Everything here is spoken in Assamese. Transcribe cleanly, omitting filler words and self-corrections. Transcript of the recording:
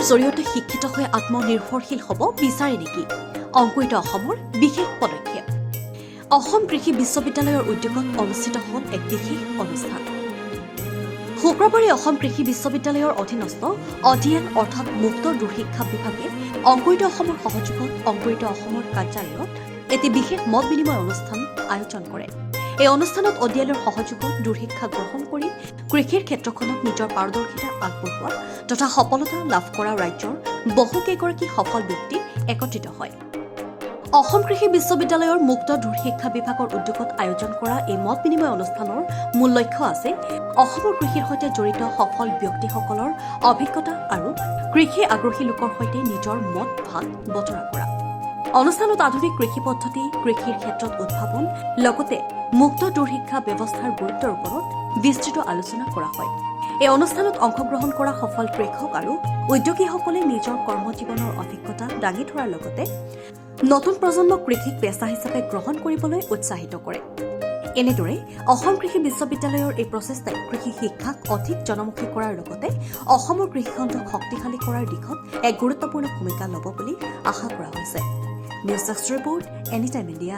জৰিয়তে শিক্ষিত হৈ আত্মনিৰ্ভৰশীল হ'ব বিচাৰে নেকি অংকুৰিত অসমৰ বিশেষ পদক্ষেপ অসম কৃষি বিশ্ববিদ্যালয়ৰ উদ্যোগত অনুষ্ঠিত হ'ল এক বিশেষ অনুষ্ঠান শুক্ৰবাৰে অসম কৃষি বিশ্ববিদ্যালয়ৰ অধীনস্থ অডিএন অৰ্থাৎ মুক্ত দূৰশিক্ষা বিভাগে অংকুৰিত অসমৰ সহযোগত অংকুৰিত অসমৰ কাৰ্যালয়ত এটি বিশেষ মত বিনিময় অনুষ্ঠান আয়োজন কৰে এই অনুষ্ঠানত অডিএলৰ সহযোগত দূৰশিক্ষা গ্ৰহণ কৰি কৃষিৰ ক্ষেত্ৰখনত নিজৰ পাৰদৰ্শিতা আগবঢ়োৱা তথা সফলতা লাভ কৰা ৰাজ্যৰ বহুকেইগৰাকী সফল ব্যক্তি একত্ৰিত হয় অসম কৃষি বিশ্ববিদ্যালয়ৰ মুক্ত দূৰশিক্ষা বিভাগৰ উদ্যোগত আয়োজন কৰা এই মত বিনিময় অনুষ্ঠানৰ মূল লক্ষ্য আছে অসমৰ কৃষিৰ সৈতে জড়িত সফল ব্যক্তিসকলৰ অভিজ্ঞতা আৰু কৃষি আগ্ৰহী লোকৰ সৈতে নিজৰ মত ভাগ বতৰা কৰা অনুষ্ঠানত আধুনিক কৃষি পদ্ধতি কৃষিৰ ক্ষেত্ৰত উদ্ভাৱন লগতে মুক্ত দূৰশিক্ষা ব্যৱস্থাৰ গুৰুত্বৰ ওপৰত বিস্তৃত আলোচনা কৰা হয় এই অনুষ্ঠানত অংশগ্ৰহণ কৰা সফল কৃষক আৰু উদ্যোগীসকলে নিজৰ কৰ্মজীৱনৰ অভিজ্ঞতা দাঙি ধৰাৰ লগতে নতুন প্ৰজন্মক কৃষিক পেছা হিচাপে গ্ৰহণ কৰিবলৈ উৎসাহিত কৰে এনেদৰে অসম কৃষি বিশ্ববিদ্যালয়ৰ এই প্ৰচেষ্টাই কৃষি শিক্ষাক অধিক জনমুখী কৰাৰ লগতে অসমৰ কৃষিখণ্ডক শক্তিশালী কৰাৰ দিশত এক গুৰুত্বপূৰ্ণ ভূমিকা ল'ব বুলি আশা কৰা হৈছে news desk report anytime India